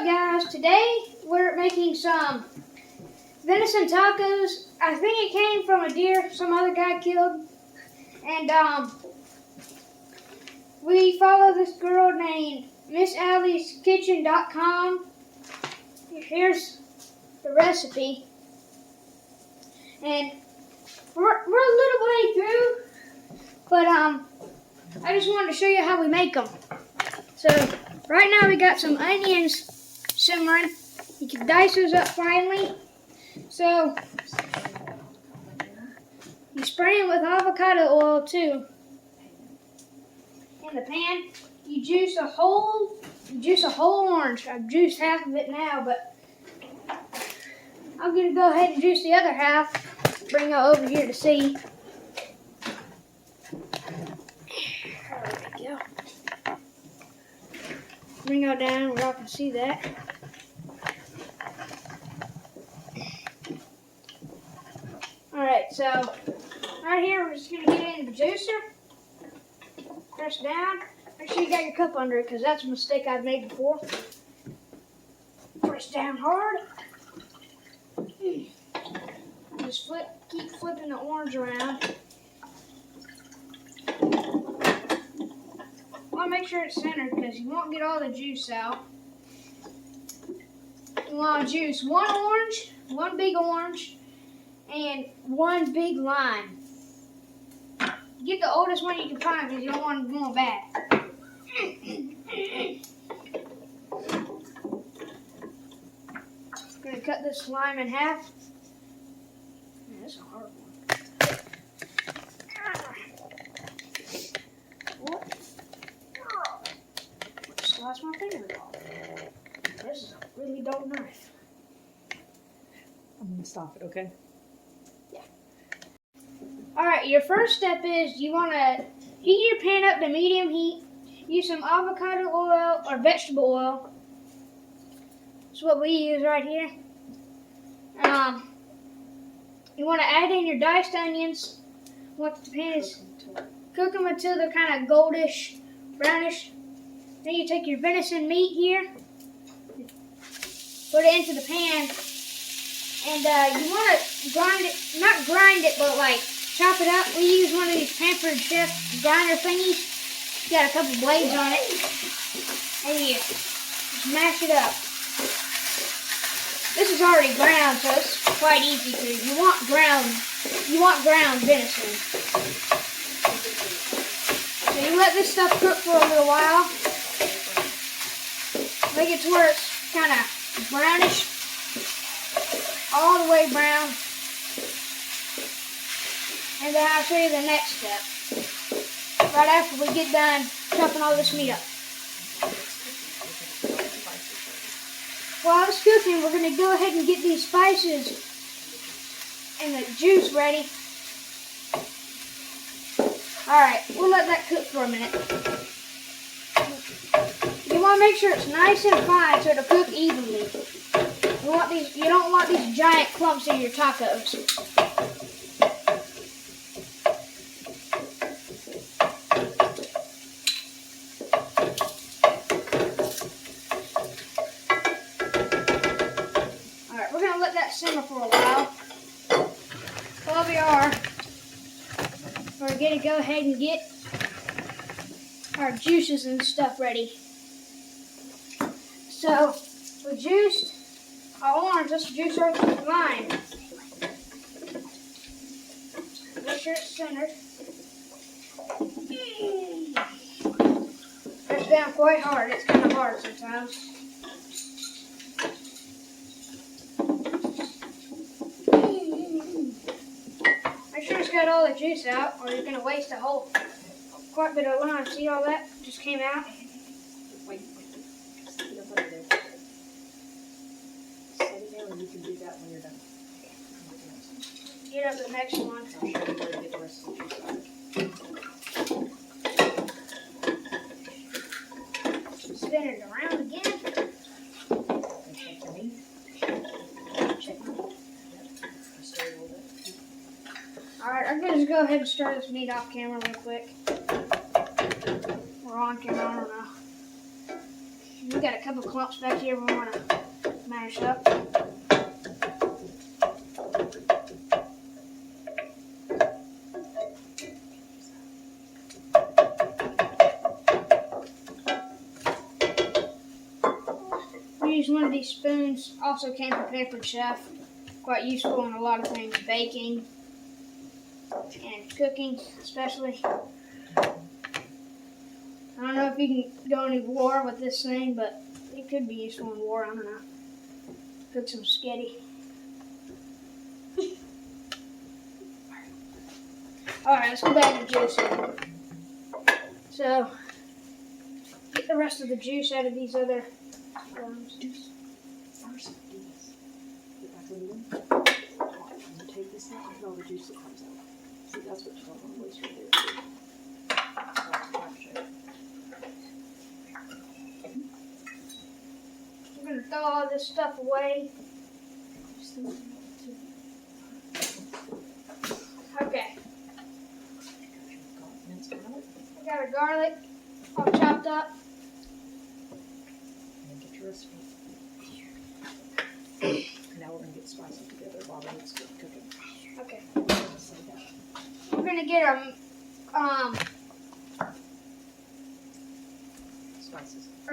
up, guys? Today we're making some venison tacos. I think it came from a deer some other guy killed. And we follow this girl named MissAllie'sKitchen.com. Here's the recipe. And we're a little way through, but I just wanted to show you how we make them. So right now we got some onions simmering. You can dice those up finely. So you spray them with avocado oil too. In the pan, you juice a whole orange. I've juiced half of it now, but I'm gonna go ahead and juice the other half. Bring it over here to see. There we go. Bring it down where I can see that. Alright, so right here we're just going to get it in the juicer. Press down. Make sure you got your cup under it because that's a mistake I've made before. Press down hard. Just keep flipping the orange around. Want to make sure it's centered because you won't get all the juice out. You want to juice one orange, one big orange, and one big lime. Get the oldest one you can find because you don't want them going bad. I'm going to cut this lime in half. Man, this is a hard one. What? Slice my finger off. This is a really dull knife. I'm going to stop it, okay? Yeah. Alright, your first step is you want to heat your pan up to medium heat. Use some avocado oil or vegetable oil. That's what we use right here. You want to add in your diced onions. Once the pan is cook them until they're kind of goldish, brownish. Then you take your venison meat here, put it into the pan, and you want to grind it, not grind it, but like chop it up. We use one of these Pampered Chef grinder thingies. It's got a couple blades on it, and you smash it up. This is already ground, so it's quite easy to do. You want ground venison. So you let this stuff cook for a little while. Make it to where it's kind of brownish, all the way brown. And then I'll show you the next step. Right after we get done chopping all this meat up. While it's cooking, we're going to go ahead and get these spices and the juice ready. Alright, we'll let that cook for a minute. You want to make sure it's nice and fine so it'll cook evenly. You don't want these giant clumps in your tacos. Alright, we're going to let that simmer for a while. While we are, we're going to go ahead and get our juices and stuff ready. So, we juiced our orange. Let's juice our lime. Make sure it's centered. Press down quite hard. It's kind of hard sometimes. Make sure it's got all the juice out, or you're going to waste quite a bit of lime. See all that just came out? Wait. Set it up there. Set it there, and you can do that when you're done. Get up the next one. I'll show you where to get the rest of the juice out. Spin it around again. Check my meat. Alright, I'm going to just go ahead and stir this meat off camera real quick. We're on camera, I don't know. we got a couple clumps back here we want to mash up. We use one of these spoons, also came from Pampered Chef. Quite useful in a lot of things, baking and cooking especially. I don't know if you can go any war with this thing, but it could be useful in war, I don't know. Cook some sketty. Alright, let's go back to juicing. So, get the rest of the juice out of these other First, do this. Get back on them. And you take this out and all the juice that comes out. See, that's what you don't want to waste right there. We're going to throw all this stuff away. Okay. We got our garlic all chopped up. And get your recipe. Now we're going to get spices together while it's cooking. Okay. We're going to get our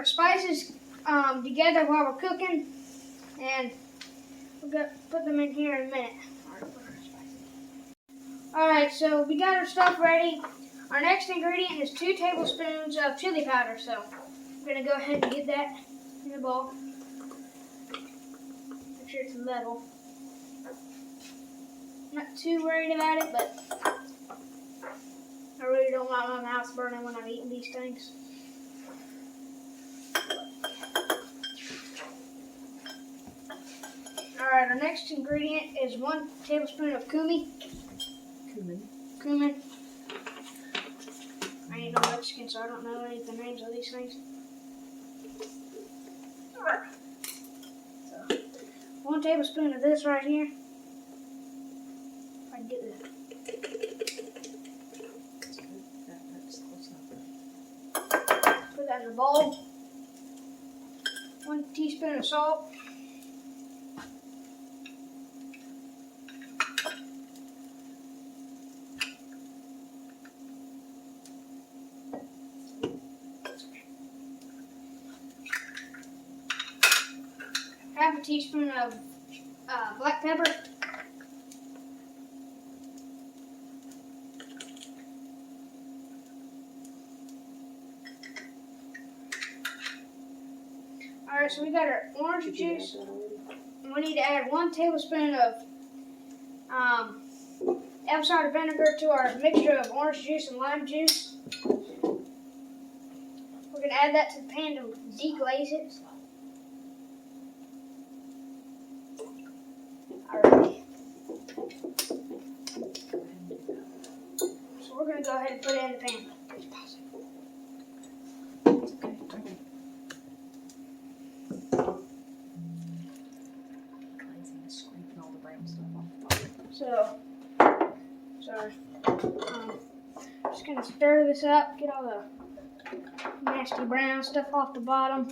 spices together while we're cooking, and we're going to put them in here in a minute. Alright, so we got our stuff ready. Our next ingredient is 2 tablespoons of chili powder, so we're going to go ahead and get that in the bowl. Make sure it's level. Not too worried about it, but I really don't want my mouth burning when I'm eating these things. Alright, our next ingredient is 1 tablespoon of cumin. I ain't no Mexican, so I don't know any of the names of these things. So, 1 tablespoon of this right here. If I can get this. That's good. That's close enough. Put that in the bowl. 1 teaspoon of salt. Half a teaspoon of black pepper. Alright, so we got our orange juice. And we need to add 1 tablespoon of apple cider vinegar to our mixture of orange juice and lime juice. We're going to add that to the pan to deglaze it. Alright. So we're going to go ahead and put it in the pan. So, sorry. Just gonna stir this up, get all the nasty brown stuff off the bottom.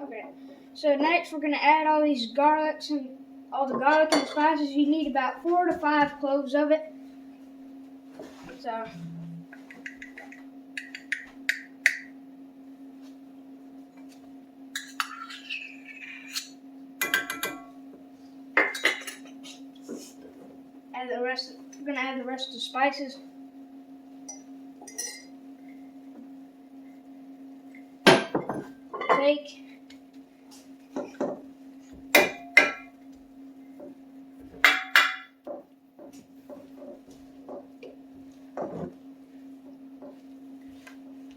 Okay. So next we're gonna add all these garlics and all the garlic and spices. You need about 4 to 5 cloves of it. So. We're gonna add the rest of the spices. Take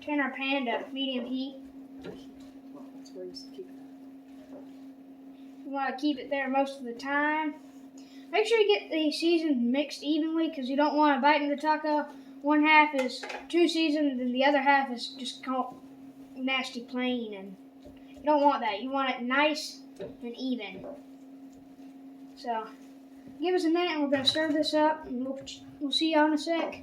turn our pan to medium heat. Well, that's where you keep it. You want to keep it there most of the time. Make sure you get the seasons mixed evenly, because you don't want to bite into the taco. 1 half is too seasoned and the other half is just nasty plain, and you don't want that. You want it nice and even. So give us a minute and we're going to serve this up, and we'll see y'all in a sec.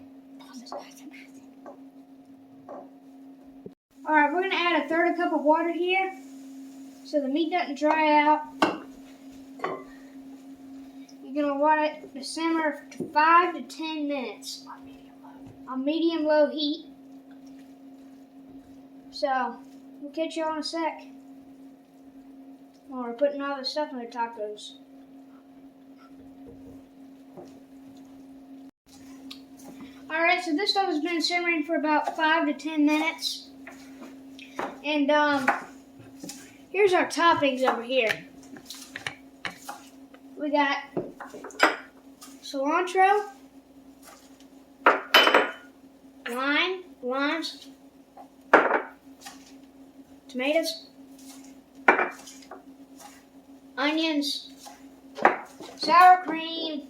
Alright, we're going to add a third a cup of water here so the meat doesn't dry out. You're going to want it to simmer for 5 to 10 minutes on medium-low heat. So, we'll catch y'all in a sec while we're putting all the stuff in the tacos. Alright, so this stuff has been simmering for about 5 to 10 minutes. And here's our toppings over here. We got cilantro, limes, tomatoes, onions, sour cream,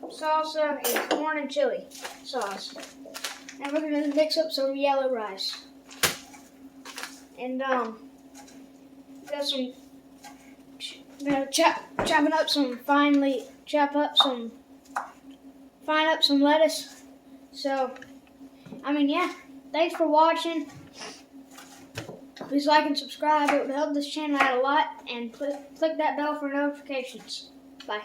salsa, and corn and chili sauce. And we're going to mix up some yellow rice. And got some, chopping up some fine up some lettuce. So, yeah, thanks for watching. Please like and subscribe. It would help this channel out a lot. And click that bell for notifications. Bye.